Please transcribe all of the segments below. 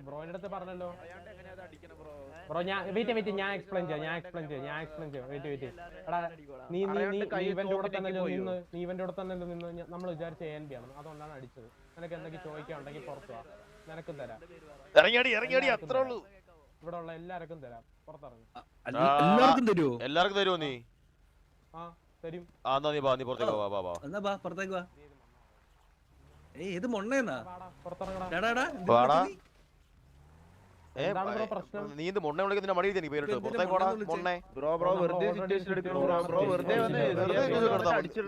ബ്രോയുടെ അടുത്ത് പറഞ്ഞല്ലോ ബ്രോ. ഞാൻ വെയിറ്റ് ഞാൻ എക്സ്പ്ലെയിൻ ചെയ്യാം. വെയിറ്റ് എടാ നീ ഇവന്റെ കൂടെ തന്നെ നിന്ന് നമ്മൾ വിചാരിച്ച ANB ആണ്, അതുകൊണ്ടാണ് അടിച്ചത്. നിനക്ക് എന്തെങ്കിലും ചോദിക്കാനുണ്ടെങ്കിൽ പുറത്തു വാ, നിനക്കും തരാം. അത്രേ ഉള്ളൂ. ഇവിടെ ഉള്ള എല്ലാവർക്കും തരാം, പുറത്തിറങ്ങി. എല്ലാവർക്കും തരുമോ നീ? ആ തരും. നീ പുറത്തേക്ക് വാ. ഏത് മൊണ്ണേന്നാ പുറത്തിറങ്ങടാ. നീ എന്ത് മൊണ്ണ വിളിക്കുന്ന മടി നീ പേരിട്ട് പുറത്തേക്ക് പോടാ മൊണ്ണേ.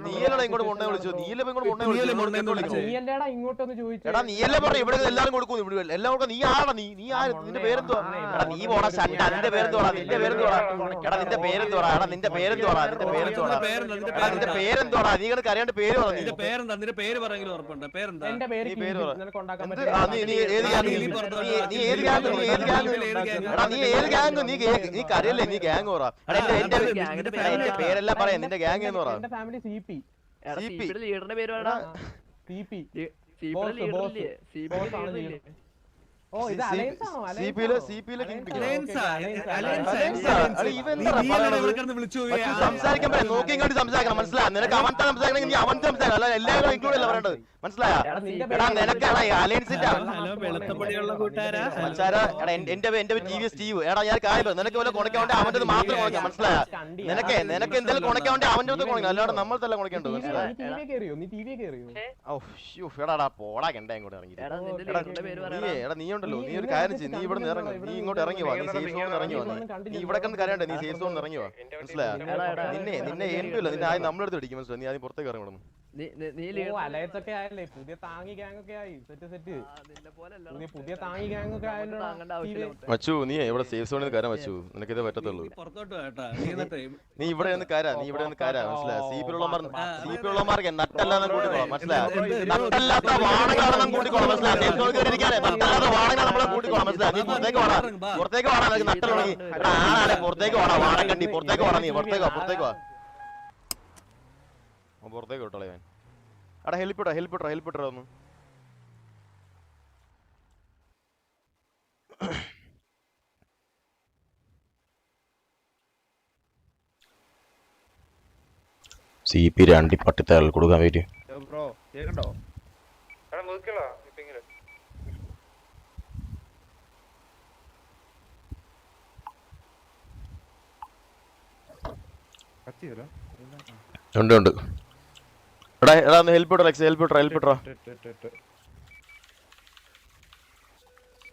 നീയല്ലടാ ഇങ്ങോട്ട് മൊണ്ണ വിളിച്ചു. എടാ നീയല്ലേ പറഞ്ഞു ഇവിടെ എല്ലാരും കൊടുക്കും. എല്ലാം കൊടുക്കും. നീ ആടാ നീ ആര്? നിന്റെ പേരെന്തുവാ? എടാ നീ പോടാ ഷണ്ട. നിന്റെ പേരെന്തുവാടാ? എടാ നിന്റെ പേരെന്തുവാടാ? നീ കിടക്ക് അറിയാണ്ട് പേര് പറഞ്ഞു. നിന്റെ പേര് പറയെങ്കിലും ഉറപ്പുണ്ട്. പേരെന്താ? നീ കരയല്ലേ? നീ ഗ്യാങ് പറ. എന്റെ പേരെല്ലാം പറയാം. നിന്റെ ഗ്യാങ് എന്ന് പറ. ലീഡറിന്റെ പേര് പറയടാ. സംസാരിക്കാൻ പറയാം. നോക്കി ഇങ്ങോട്ട് സംസാരിക്കണം. മനസ്സിലായി? നിനക്ക് അവന്റെ സംസാരിക്കണമെങ്കിൽ നീ അവന്റെ സംസാരിക്കണം. അല്ല എല്ലാവരും ഇൻക്ലൂഡ് അല്ല പറയേണ്ടത്. മനസ്സിലായോ? എടാ നിനക്കാണ് അലയൻസിന്റെ എന്റെ TV സ്റ്റീവ്. എടാ ഞാൻ കാര്യം നിനക്ക് പോലെ കുണയ്ക്കാണ്ട് അവന്റെ മാത്രം കുണയ്ക്കാം. മനസ്സിലായോ? നിനക്ക് എന്തെങ്കിലും കുണയ്ക്കാണ്ട് അവന്റെ അടുത്ത് കുണയ്ക്കണം. അല്ലാണ്ട് നമ്മൾ തന്നെ കുണയ്ക്കേണ്ടത്. മനസ്സിലായോ? എടാ പോടാ കണ്ട ഇങ്ങോട്ട് ഇറങ്ങി. എടാ നീ ഉണ്ടല്ലോ, നീ ഒരു കാര്യം ചെയ്യും. നീ ഇവിടെ ഇറങ്ങി, നീ ഇങ്ങോട്ട് ഇറങ്ങി വാ. നീ സേഫ് സോണിൽ ഇറങ്ങി വാ. നീ ഇവിടെ കണ്ട് കരയണ്ട. നീ സേഫ് സോണിൽ ഇറങ്ങി വാ. മനസ്സിലായോ? നിന്നെ ഏൽപ്പില്ല. നിന്നെ ആദ്യം നമ്മളെടുത്ത് പിടിക്കും. മനസ്സിലായി? നീ ആദ്യം പുറത്തേക്ക് ഇറങ്ങണം. പുതിയ താങ്ങി ഗ്യാങ് ഒക്കെ ആയി. പുതിയ താങ്ങി ഗ്യാങ് ഒക്കെ മച്ചു നീ ഇവിടെ സേഫ് സോണിൽ കയറാൻ വെച്ചു. നിനക്കിത് പറ്റത്തുള്ളൂ. നീ ഇവിടെ നിന്ന് കയറാ. മനസ്സിലായോ? സീപ്പിലുള്ളമാർക്ക് നട്ടല്ലാതെ കൂട്ടിക്കോളാം. മനസ്സിലായോ? നട്ടല്ലാത്ത വാണകളാണെന്നും കൂട്ടിക്കോളാം. മനസ്സിലായോ? സേഫ് സോണിൽ കയറിയിരിക്കാനേ നട്ടല്ലാത്ത വാണകൾ നമ്മളെ കൂട്ടിക്കോളാം. മനസ്സിലായോ? നീ പുറത്തേക്ക് വാടാ. നട്ടുള്ളൂ. ആണാണ് പുറത്തേക്ക് വാടാ. വാണം കണ്ടി പുറത്തേക്ക് വാടാ. നീ പുറത്തേക്ക് വാ. പുറത്തേക്ക് വിട്ടോളെ ഞാൻ. എടാ ഹെൽപ്പ് ഇട്ടോ ഒന്ന്. CP 2 പട്ടിത്താൽ കൊടുക്കാൻ വേണ്ടി ഉണ്ട്. എടാ ഒന്ന് ഹെൽപ്പ് ഇട്ടോ.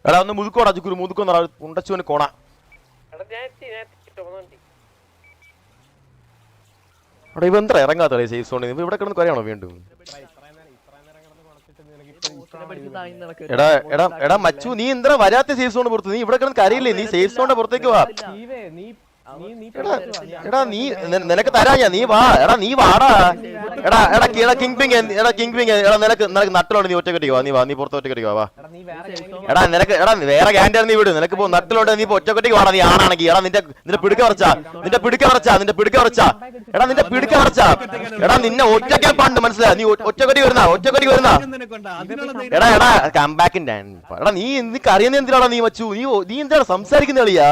എടാ ഒന്ന് മുതുക്കോടാ. മുതുക്കൊന്ന ഉണ്ടച്ചോന് കോണ. എടാ ഇവ എന്താ ഇറങ്ങാത്ത സേഫ് സോണിൽ? ഇവിടെ കിടന്ന് കരയാണോ വീണ്ടും? എടാ മച്ചു നീ എന്താ വരാത്ത സേഫ് സോണിന് പുറത്ത്? നീ ഇവിടെ കിടന്ന് കരയില്ലേ? നീ സേഫ് സോണിന്റെ പുറത്തേക്ക് വാ. എടാ നീ നിനക്ക് തരാ ഞാൻ. നീ വാ. എടാ നീ വാടാ. എടാ കിങ് പിങ്. നിനക്ക് നട്ടിലോണ്ട്. നീ ഒറ്റക്കെട്ടിക്ക് വാ. നീ പുറത്ത് ഒറ്റക്കെട്ടിക്ക് വാ. എടാ നിനക്ക് വേറെ ഗ്യാൻഡർ നീ വിട്. നിനക്ക് നട്ടിലോണ്ട് നീ ഒറ്റക്കെട്ടിക്ക് വാടാ. നീ ആണെങ്കിൽ എടാ നിന്റെ പിടുക്ക വരച്ചാ. എടാ നിന്നെ ഒറ്റക്കാൻ പണ്ട്. മനസ്സിലായി? നീ ഒറ്റക്കെട്ടി വരുന്ന. എടാ കംബാക്കിന്റെ. എടാ നീ അറിയുന്ന എന്തിനാടാ നീ മച്ചു? നീ എന്താണ് സംസാരിക്കുന്ന കളിയാ?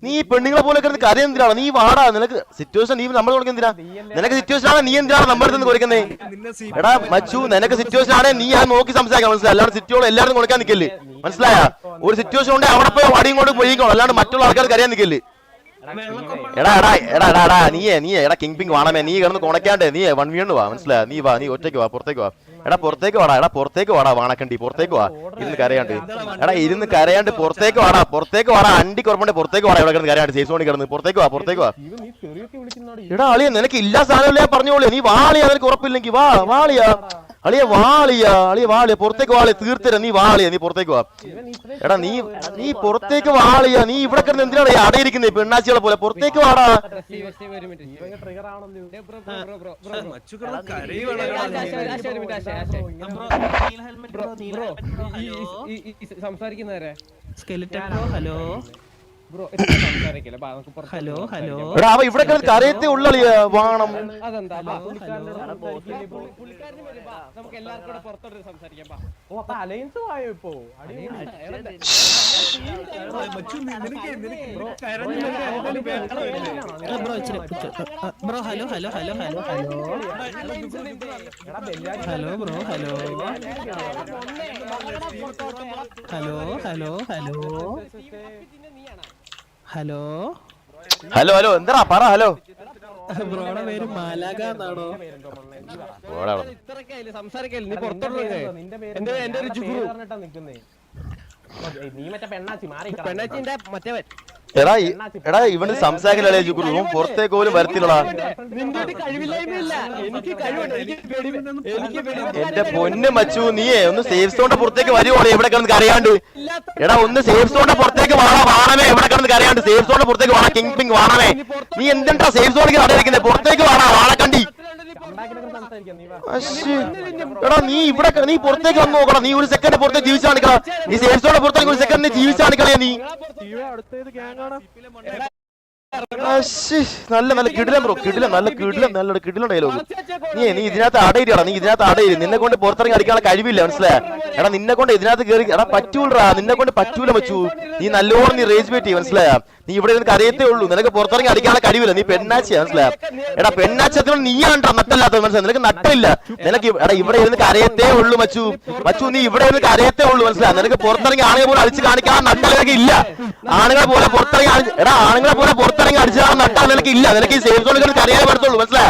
നീ പെണ്ണുങ്ങളെ പോലെ കിടന്ന് കരയ എന്തിനാണ്? നീ വാടാ. നിനക്ക് സിറ്റുവേഷൻ നീ നമ്മൾ കൊടുക്കുന്ന എന്തിനാ? നിനക്ക് സിറ്റുവേഷൻ ആണ്. നീ എന്തിനാണ് നമ്മുടെ അടുത്ത് കൊടുക്കുന്നത്? എടാ മച്ചു നിനക്ക് സിറ്റുവേഷൻ ആണെ നീ ആ നോക്കി സംസാരിക്കണം. മനസ്സിലായി? അല്ലാണ്ട് സിറ്റുവേഷൻ എല്ലാവരും കൊടുക്കാൻ നിൽക്കല്ലേ. മനസ്സിലായ? ഒരു സിറ്റുവേഷൻ ഉണ്ട് അവിടെ പോയി വടിയും കൊണ്ട് പോയിക്കോളൂ. അല്ലാണ്ട് മറ്റുള്ള ആൾക്കാർ കരയാൻ നിൽക്കല്ലേ. എടാ നീ എടാ കിങ് പിങ് വാണമേ. നീ കിടന്ന് കുണയ്ക്കാണ്ടേ. നീ 1v1 വാ. മനസ്സിലായ? നീ വാ. നീ ഒറ്റയ്ക്ക് വാ. പുറത്തേക്ക് വാ. എടാ പുറത്തേക്ക് വാടാ. വാണക്കണ്ടി പുറത്തേക്ക് വാ. ഇരുന്ന് കരയാണ്ട് പുറത്തേക്ക് വാടാ. അണ്ടി കുറപ്പുണ്ട്. പുറത്തേക്ക് വാടാ. ഇവിടെ കിടന്ന് കരയാണ്ട് സേഫ് സോണിൽ കിടന്ന് പുറത്തേക്ക് വാ. എടാ അളിയ നിനക്ക് ഇല്ലാ സാധനമല്ലേ പറഞ്ഞോളിയാ. നീ വാളിയാ. നിനക്ക് ഉറപ്പില്ലെങ്കിൽ വാളിയാ. വാളിയ പുറത്തേക്ക് വാളിയ. തീർത്തരാ. നീ വാളിയ. നീ പുറത്തേക്ക് വാ. എടാ നീ പുറത്തേക്ക് വാളിയ. നീ ഇവിടെ കിടന്ന് എന്തിനാണ് അടയിരിക്കുന്നത്? പെണ്ണാച്ചികളെ പോലെ പുറത്തേക്ക് വാടാ. സംസാരിക്കുന്നവരെ ഹലോ ഹലോ ഹലോ എടാ അവ ഇവിടെ കിടന്ന് കരയത്തേ ഉള്ളിയ വാണം. അതെന്താ നമുക്ക് എല്ലാവർക്കും കൂടെ പുറത്തോട്ട് സംസാരിക്കാം. ഓ അപ്പൊ അലയൻസ് ആയോ ഇപ്പോ? Bro hello hello hello hello hello hello bro hello hello hello hello hello hello hello എന്താ പറ ഹലോ. ബ്രോയുടെ പേര് മാലാക എന്നാണോ? ഇത്രയൊക്കെ സംസാരിക്കല്ലേ, നീ പുറത്തോട്ട് എന്റെ ഒരു ജുഗുറു പറഞ്ഞിട്ടാ നിക്കുന്നേ. നീ മറ്റേ പെണ്ണാച്ചി മാറി പെണ്ണാച്ചിന്റെ മറ്റേവൻ. എടാ എടാ ഇവന് സംസാരിക്കലേ ജുഗുറു, പുറത്തേക്ക് പോലും വരത്തില്ലടാ. എന്റെ പൊന്ന് മച്ചു, നീയേ ഒന്ന് സേഫ് സോണിന്റെ പുറത്തേക്ക് വരുവാണേ ഇവിടെ കിടന്ന് കരയാണ്ട്. എടാ ഒന്ന് സേഫ് സോണിന്റെ പുറത്തേക്ക് വാണമേ, ഇവിടെ കിടന്ന് കരയാണ്ട്. സേഫ് സോണിന്റെ പുറത്തേക്ക് വാണ, കിങ് പിങ് വാണമേ. നീ എന്തെന്താ സേഫ് സോണിക്ക് നടയിരിക്കുന്നത്? പുറത്തേക്ക് വാണ വാണക്കണ്ടി. എടാ നീ ഇവിടെ നീ പുറത്തേക്ക് വന്ന് നോക്കണം. നീ ഒരു സെക്കൻഡ് പുറത്തേക്ക് ജീവിച്ചു കാണിക്കണം. നീ സേഫ് സോണിന്റെ പുറത്തേക്ക് ഒരു സെക്കൻഡ് ജീവിച്ചു കാണിക്കണേ നീ. നല്ല നല്ല കിടിലം ബ്രോ, കിടിലം നല്ല കിടിലം നല്ല കിടിലം ഡയലോഗ്. നീ ഇതിനകത്ത് അടയിടാ, നീ ഇതിനകത്ത് അടയില്ല. നിന്നെ കൊണ്ട് പുറത്തിറങ്ങി അടിക്കാനുള്ള കഴിവില്ല, മനസ്സിലായ? എടാ നിന്നെ കൊണ്ട് ഇതിനകത്ത് കയറി എടാ പറ്റൂലടാ, നിന്നെ കൊണ്ട് പറ്റൂല വെച്ചു. നീ നല്ലോണം നീ റേജ് വെറ്റി, മനസ്സിലായ? നീ ഇവിടെ നിന്ന് കരയത്തേ ഉള്ളൂ, നിനക്ക് പുറത്തിറങ്ങി അടിക്കാനുള്ള കഴിവില്ല. നീ പെണ്ണാച്ചിയാ, മനസ്സിലായ? എടാ പെണ്ണാച്ചത്തിനോട് നീയാണ്ടാ നട്ടല്ലാത്തത്, മനസ്സിലായി? നിനക്ക് നട്ടില്ല. നിനക്ക് എടാ ഇവിടെ ഇരുന്ന് കരയത്തേ ഉള്ളൂ മച്ചു. മച്ചു നീ ഇവിടെ ഇരുന്ന് കരയത്തേ ഉള്ളൂ, മനസ്സിലായി? നിനക്ക് പുറത്തിറങ്ങി ആണുങ്ങളെ പോലെ അടിച്ച് കാണിക്കാൻ നട്ട നിനക്ക് ഇല്ല. ആണുങ്ങളെ പോലെ പുറത്തിറങ്ങി എടാ ആണുങ്ങളെ പോലെ പുറത്തിറങ്ങി അടിച്ചാൽ നട്ടാ നിനക്ക് ഇല്ല. നിനക്ക് ഈ സേഫ് സോണിൽ കരയാൻ പറ്റത്തുള്ളൂ, മനസ്സിലായ?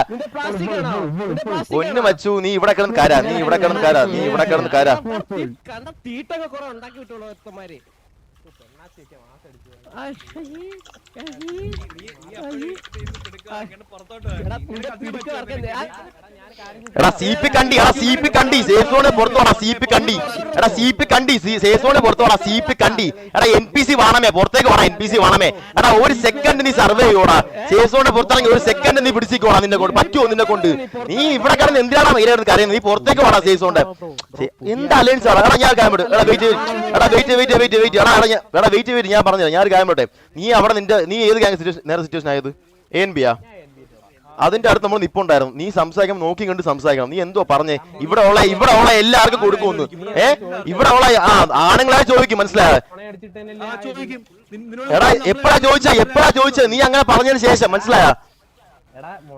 പൊന്നു മച്ചു നീ ഇവിടെ കിടന്ന് കര, നീ ഇവിടെ കിടന്ന് കര, നീ ഇവിടെ കിടന്ന് കര. തീട്ടൊക്കെ കുറെ ഉണ്ടാക്കി വിട്ടുള്ളൂ എത്തമാര്. എടാ സീപ്പി കണ്ടി, എടാ സീപ്പി കണ്ടി സേഫ് സോണിൽ പുറത്തു പോണ സീപ്പി കണ്ടി. എടാ സീപ്പി കണ്ടി സേഫ് സോണിൽ പുറത്തു പോണ സീപ്പി കണ്ടി. എടാ NPC വേണമേ, പുറത്തേക്ക് വേണം NPC വേണമേ. എടാ ഒരു സെക്കൻഡ് നീ സർവേ ചെയ്യോടാ. സേഫ് സോണിൽ പുറത്താണെങ്കിൽ ഒരു സെക്കൻഡ് നീ പിടിച്ചിക്കോടാ. നിന്നെ കൊണ്ട് പറ്റുമോ? നിന്നെ കൊണ്ട് നീ ഇവിടെ കിടന്ന് എന്തിനാണ് മൈരായിരുന്നു കരയുന്നത്? നീ പുറത്തേക്ക് വേണം സേഫ് സോണിന്റെ. എന്താ അലയൻസ് ആണ്? എടാ ഞാൻ കാര്യം വിടും. എടാ വെയിറ്റ് എടാ വെയിറ്റ് വെയിറ്റ് വെയിറ്റ് വെയിറ്റ് എടാ എടാ വെയിറ്റ് വെയിറ്റ് ഞാൻ പറഞ്ഞു ഞാൻ ഒരു കാര്യം വിട്ടെ. നീ അവിടെ നീ ഏത് നേരെ സിറ്റുവേഷൻ ആയത്? ANB അതിന്റെ അടുത്ത് നമ്മൾ നിപ്പുണ്ടായിരുന്നു. നീ സംസാരിക്കണം, നോക്കി കണ്ട് സംസാരിക്കണം. നീ എന്തോ പറഞ്ഞേ? ഇവിടെ ഉള്ള എല്ലാവർക്കും കൊടുക്കുമെന്ന്. ഇവിടെ ഉള്ള ആണുങ്ങളെ ചോദിക്കും, മനസ്സിലായോ? എടാ എപ്പോഴാ ചോദിച്ചത്? നീ അങ്ങനെ പറഞ്ഞതിന് ശേഷം, മനസ്സിലായ?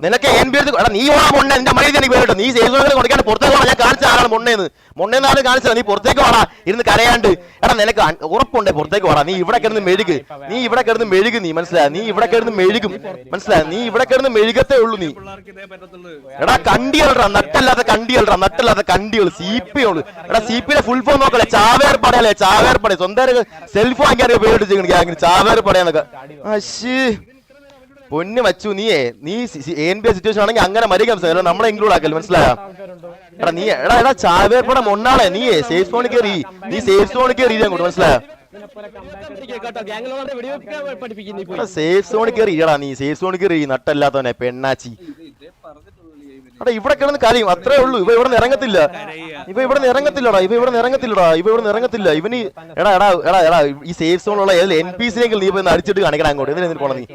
നിനക്ക് ANB എടാ നീ ഓണ മൊണ്ണ എന്റെ മൈ എനിക്ക് പേരിട്ടോ. നീ സേഫ് സോണിൽ കൊടുക്കാൻ പുറത്തേക്ക് പോകണം. ഞാൻ കാണിച്ച ആളാണ് മൊണ്ണേന്ന് ആരും കാണിച്ചത്. നീ പുറത്തേക്ക് പോടാ, ഇരുന്ന് കരയാണ്ട്. എടാ നിനക്ക് ഉറപ്പുണ്ടേ പുറത്തേക്ക് പോടാ. നീ ഇവിടെ കിടന്ന് മെഴുക്, നീ ഇവിടെ കിടന്ന് മെഴുക്. നീ മനസ്സിലായ? നീ ഇവിടെ കിടന്ന് മെഴുകും, മനസ്സിലായ? നീ ഇവിടെ കിടന്ന് മെഴുകത്തേ ഉള്ളൂ നീ. എടാ കണ്ടികളാ, നട്ടല്ലാത്ത കണ്ടികൾ CP ഉള്ളു. എടാ CP ഫുൾ ഫോം നോക്കല്ലേ? ചാവേർ പടയല്ലേ? ചാവേർ പട സ്വന്തം സെൽഫ് വാങ്ങിക്കാൻ പേരിട്ട് ചെയ്യണം. ചാവേർ പടയാന്നൊക്കെ. പൊന്നു മച്ചു നീ ANB സിറ്റുവേഷൻ ആണെങ്കിൽ അങ്ങനെ മരിക്കാൻ നമ്മളെ ഇൻക്ലൂഡ് ആക്കല്ലോ, മനസ്സിലായോ? എടാ നീ എടാ ചാവേർപ്പട മൊണ്ണാളെ. നീ സേഫ് സോണിൽ കയറി, നീ സേഫ് സോണിൽ കയറി അങ്ങോട്ട്, മനസ്സിലായോ? സേഫ് സോണിൽ കയറി ഇടാ, നീ സേഫ് സോണിൽ കയറി നട്ടല്ലാത്തവനെ പെണ്ണാച്ചി. എടാ ഇവിടെ കിടന്ന് കരയും, അത്രേ ഉള്ളൂ. ഇവ ഇവിടെ ഇറങ്ങത്തില്ല, ഇവന്. എടാ എടാ എടാ എടാ ഈ സേഫ് സോണിലുള്ള ഏത് NPC-നെങ്കിലും നീ പോയി അടിച്ചിട്ട് കാണിക്കണം അങ്ങോട്ട്. ഇതിന് പോണ നീ.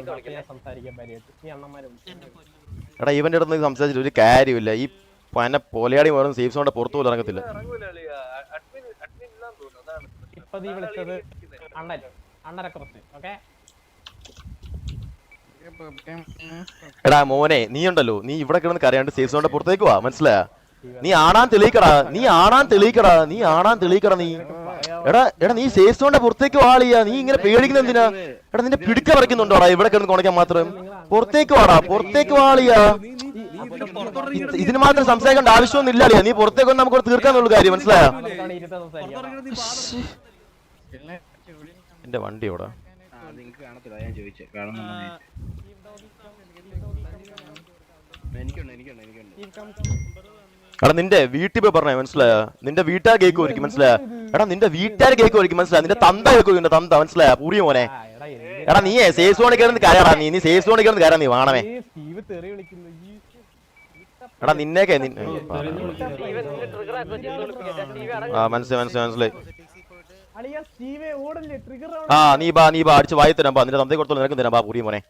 എടാ ഇവന്റെ അടുത്ത് സംസാരിച്ചിട്ട് ഒരു കാര്യമില്ല. ഈ പന പോലെയാടി പോലും സേഫ് സോണിന്റെ പുറത്തു പോലും ഇറങ്ങത്തില്ല. എടാ മോനെ നീ ഉണ്ടല്ലോ, നീ ഇവിടെ കിടന്ന് കരയാണ്ട് സേഫ് സോണിന്റെ പുറത്തേക്ക് വാ, മനസ്സിലായ? നീ ആണാൻ തെളിയിക്കടാ. നീ എടാ എടാ നീ സേഫ് സോണിന്റെ പുറത്തേക്ക് വാളിയാ. നീ ഇങ്ങനെ പേടിക്കുന്ന എന്തിനാ? എടാ നിന്റെ പിടിക്ക പറിക്കുന്നുണ്ടോടാ ഇവിടെ കിടന്ന് കുണയ്ക്കാൻ മാത്രം? പുറത്തേക്ക് വാടാ, പുറത്തേക്ക് വാളിയാ. ഇതിന് മാത്രം സംസാരിക്കേണ്ട ആവശ്യമൊന്നും ഇല്ലാളിയാ. നീ പുറത്തേക്ക് വന്ന് നമുക്ക് തീർക്കാന്നുള്ള കാര്യം, മനസ്സിലായ? എന്റെ വണ്ടി എവിടെ? എടാ നിന്റെ വീട്ടിൽ പോയി പറഞ്ഞേ, മനസ്സിലായ? നിന്റെ വീട്ടുകാർ കേക്ക് ഒരുക്കും, മനസ്സിലായ? എടാ നിന്റെ വീട്ടുകാർ കേക്ക് ഒരുക്കും, മനസ്സിലായ? നിന്റെ തന്ത കേക്ക് നിന്റെ തന്ത, മനസ്സിലായ? പൂറിയ മോനെ. എടാ നീ സേഫ് സോണിൽ കയറുന്ന കരടാ. നീ സേഫ് സോണിൽ കയറുന്ന കരാ. നീ വാണമേ. എടാ നിന്നേക്കെ മനസ്സിലായി. അളിയ സ്റ്റീവേ ഓടല്ലേ ട്രിഗർ ആ നീ ബാ അടിച്ച് വായി തരാം ബാ നിന്റെ തന്തേ കൊടുത്തോളൂ നിനക്ക് തരാം ബാ പുരിയ മോനെ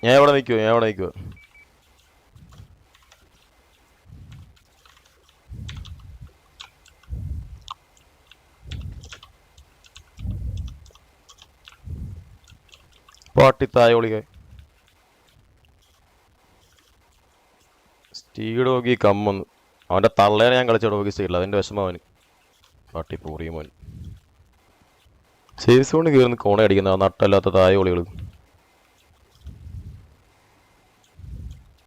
ഞാൻ ഇവിടെ നിൽക്കുവോ പാട്ടി തായോളിക സ്റ്റീഡോഗി കമ്മെന്ന് അവൻ്റെ തള്ളേനെ ഞാൻ കളിച്ച ഡോഗി സ്റ്റീഡില്ല അതിൻ്റെ വിഷമം അവന് പാട്ടി പൂറിയ മോൻ സേഫ് സോണിൽ കയറുന്ന കോണ അടിക്കുന്ന നട്ടല്ലാത്ത തായോളികൾ